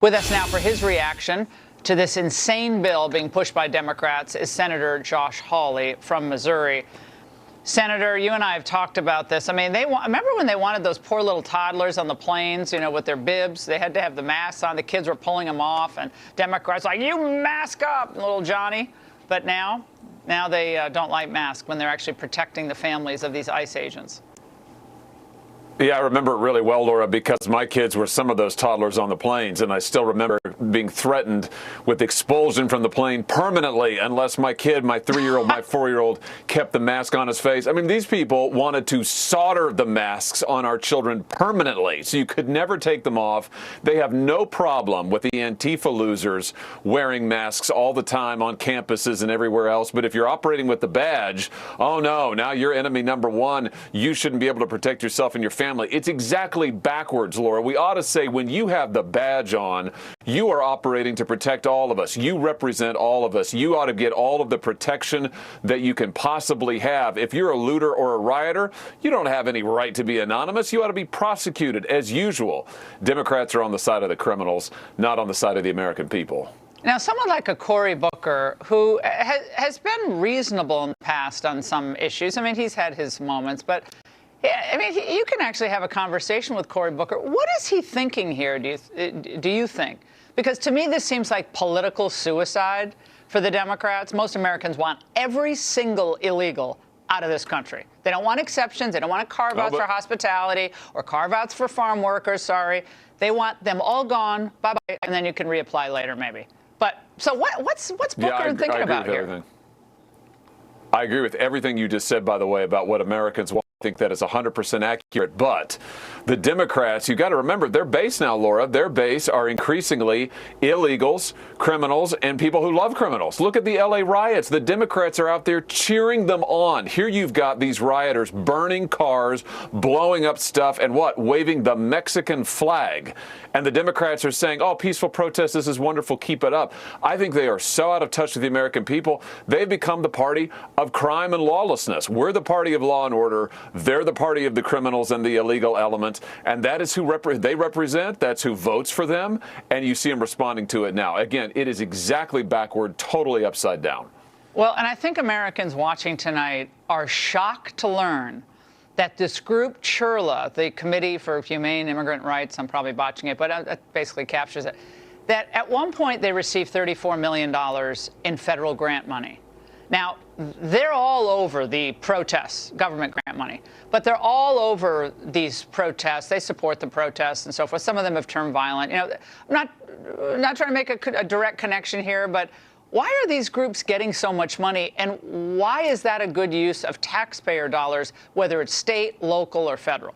With us now for his reaction to this insane bill being pushed by Democrats is Senator Josh Hawley from Missouri. Senator, you and I have talked about this. I mean, remember when they wanted those poor little toddlers on the planes, you know, with their bibs? They had to have the masks on. The kids were pulling them off, and Democrats like, you mask up, little Johnny. But now they don't like masks when they're actually protecting the families of these ICE agents. Yeah, I remember it really well, Laura, because my kids were some of those toddlers on the planes, and I still remember being threatened with expulsion from the plane permanently unless my kid, my 3-year-old, my 4-year-old, kept the mask on his face. I mean, these people wanted to solder the masks on our children permanently, so you could never take them off. They have no problem with the Antifa losers wearing masks all the time on campuses and everywhere else. But if you're operating with the badge, oh no, now you're enemy number one. You shouldn't be able to protect yourself and your family. It's exactly backwards, Laura. We ought to say when you have the badge on, you are operating to protect all of us. You represent all of us. You ought to get all of the protection that you can possibly have. If you're a looter or a rioter, you don't have any right to be anonymous. You ought to be prosecuted as usual. Democrats are on the side of the criminals, not on the side of the American people. Now, someone like a Cory Booker, who has been reasonable in the past on some issues. I mean, he's had his moments, but I mean, you can actually have a conversation with Cory Booker. What is he thinking here, do you think? Because to me, this seems like political suicide for the Democrats. Most Americans want every single illegal out of this country. They don't want exceptions. They don't want carve-outs for hospitality or carve-outs for farm workers, sorry. They want them all gone, bye-bye, and then you can reapply later, maybe. But so what's Booker thinking about here? I agree with everything you just said, by the way, about what Americans want. I think that is 100% accurate. But the Democrats, you got to remember, their base now, Laura, their base are increasingly illegals, criminals, and people who love criminals. Look at the LA riots. The Democrats are out there cheering them on. Here you've got these rioters burning cars, blowing up stuff, and waving the Mexican flag. And the Democrats are saying, oh, peaceful protest, this is wonderful, keep it up. I think they are so out of touch with the American people. They've become the party of crime and lawlessness. We're the party of law and order. They're the party of the criminals and the illegal elements, and that is who they represent. That's who votes for them, and you see them responding to it now. Again, it is exactly backward, totally upside down. Well, and I think Americans watching tonight are shocked to learn that this group, CHIRLA, the Committee for Humane Immigrant Rights, I'm probably botching it, but it basically captures it, that at one point they received $34 million in federal grant money. Now, they're all over the protests, government grant money, but they're all over these protests. They support the protests and so forth. Some of them have turned violent. You know, I'm not trying to make a direct connection here, but why are these groups getting so much money, and why is that a good use of taxpayer dollars, whether it's state, local, or federal?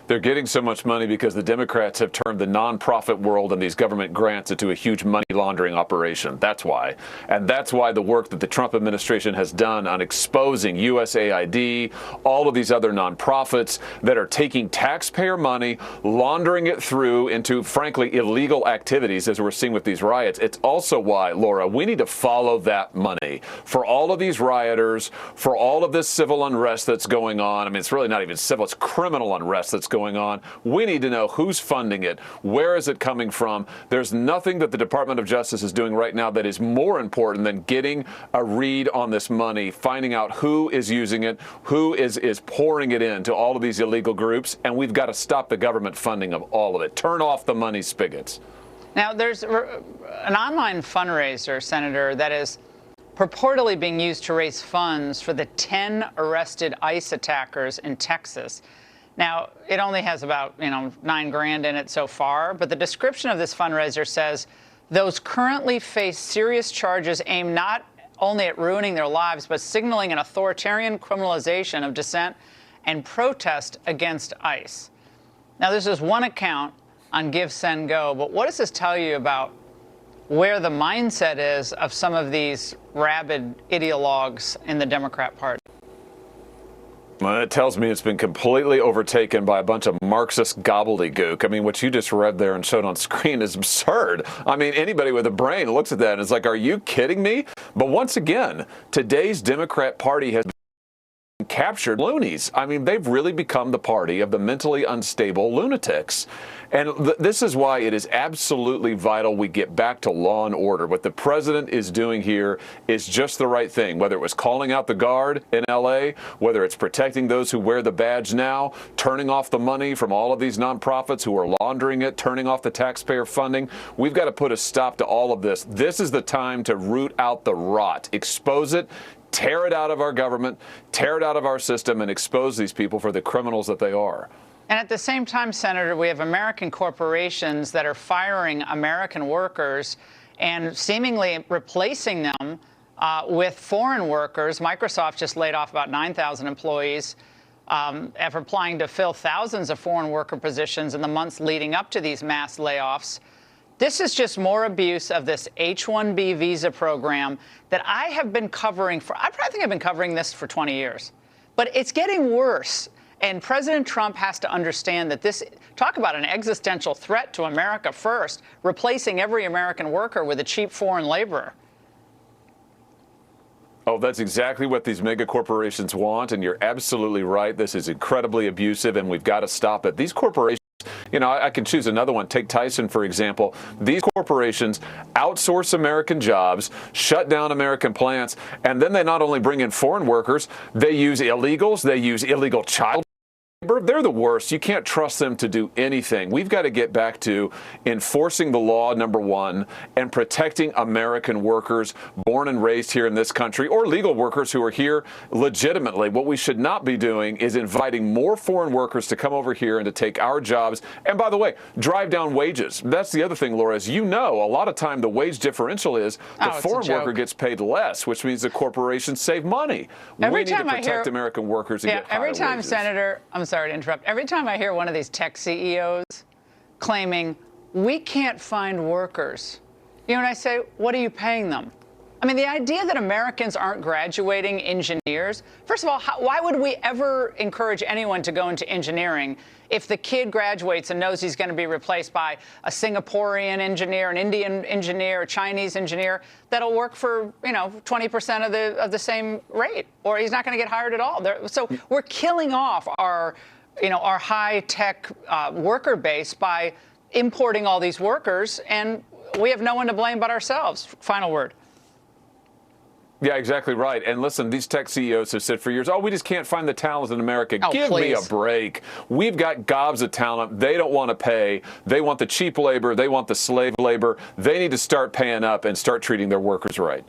They're getting so much money because the Democrats have turned the nonprofit world and these government grants into a huge money laundering operation. That's why. And that's why the work that the Trump administration has done on exposing USAID, all of these other nonprofits that are taking taxpayer money, laundering it through into, frankly, illegal activities, as we're seeing with these riots. It's also why, Laura, we need to follow that money for all of these rioters, for all of this civil unrest that's going on. I mean, it's really not even civil, it's criminal unrest that's going on. We need to know who's funding it. Where is it coming from? There's nothing that the Department of Justice is doing right now that is more important than getting a read on this money, finding out who is using it, who is pouring it into all of these illegal groups, and we've got to stop the government funding of all of it. Turn off the money spigots. Now, there's an online fundraiser, Senator, that is purportedly being used to raise funds for the 10 arrested ICE attackers in Texas. Now, it only has about, $9 grand in it so far, but the description of this fundraiser says those currently face serious charges aimed not only at ruining their lives, but signaling an authoritarian criminalization of dissent and protest against ICE. Now, this is one account on Give, Send, Go, but what does this tell you about where the mindset is of some of these rabid ideologues in the Democrat Party? Well, it tells me it's been completely overtaken by a bunch of Marxist gobbledygook. I mean, what you just read there and showed on screen is absurd. I mean, anybody with a brain looks at that and is like, are you kidding me? But once again, today's Democrat Party has captured loonies. I mean, they've really become the party of the mentally unstable lunatics. And this is why it is absolutely vital we get back to law and order. What the president is doing here is just the right thing, whether it was calling out the guard in L.A., whether it's protecting those who wear the badge now, turning off the money from all of these nonprofits who are laundering it, turning off the taxpayer funding. We've got to put a stop to all of this. This is the time to root out the rot, expose it, tear it out of our government, tear it out of our system, and expose these people for the criminals that they are. And at the same time, Senator, we have American corporations that are firing American workers and seemingly replacing them with foreign workers. Microsoft just laid off about 9,000 employees after applying to fill thousands of foreign worker positions in the months leading up to these mass layoffs. This is just more abuse of this H-1B visa program that I have been covering for, I probably think I've been covering this for 20 years. But it's getting worse. And President Trump has to understand that this, talk about an existential threat to America first, replacing every American worker with a cheap foreign laborer. Oh, that's exactly what these mega corporations want. And you're absolutely right. This is incredibly abusive, and we've got to stop it. These corporations, you know, I can choose another one. Take Tyson, for example. These corporations outsource American jobs, shut down American plants, and then they not only bring in foreign workers, they use illegals, they use illegal child labor. They're the worst. You can't trust them to do anything. We've got to get back to enforcing the law, number one, and protecting American workers born and raised here in this country, or legal workers who are here legitimately. What we should not be doing is inviting more foreign workers to come over here and to take our jobs. And by the way, drive down wages. That's the other thing, Laura, is you know a lot of time the wage differential is the foreign worker gets paid less, which means the corporations save money. We need to protect American workers and get higher wages. Every time, Senator, I'm sorry to interrupt. Every time I hear one of these tech CEOs claiming, we can't find workers, you know, and I say, what are you paying them? I mean, the idea that Americans aren't graduating engineers, first of all, why would we ever encourage anyone to go into engineering if the kid graduates and knows he's going to be replaced by a Singaporean engineer, an Indian engineer, a Chinese engineer that'll work for, you know, 20% of the same rate, or he's not going to get hired at all. So we're killing off our, you know, our high-tech worker base by importing all these workers, and we have no one to blame but ourselves. Final word. Yeah, exactly right. And listen, these tech CEOs have said for years, oh, we just can't find the talent in America. Oh, Give me a break. We've got gobs of talent. They don't want to pay. They want the cheap labor. They want the slave labor. They need to start paying up and start treating their workers right.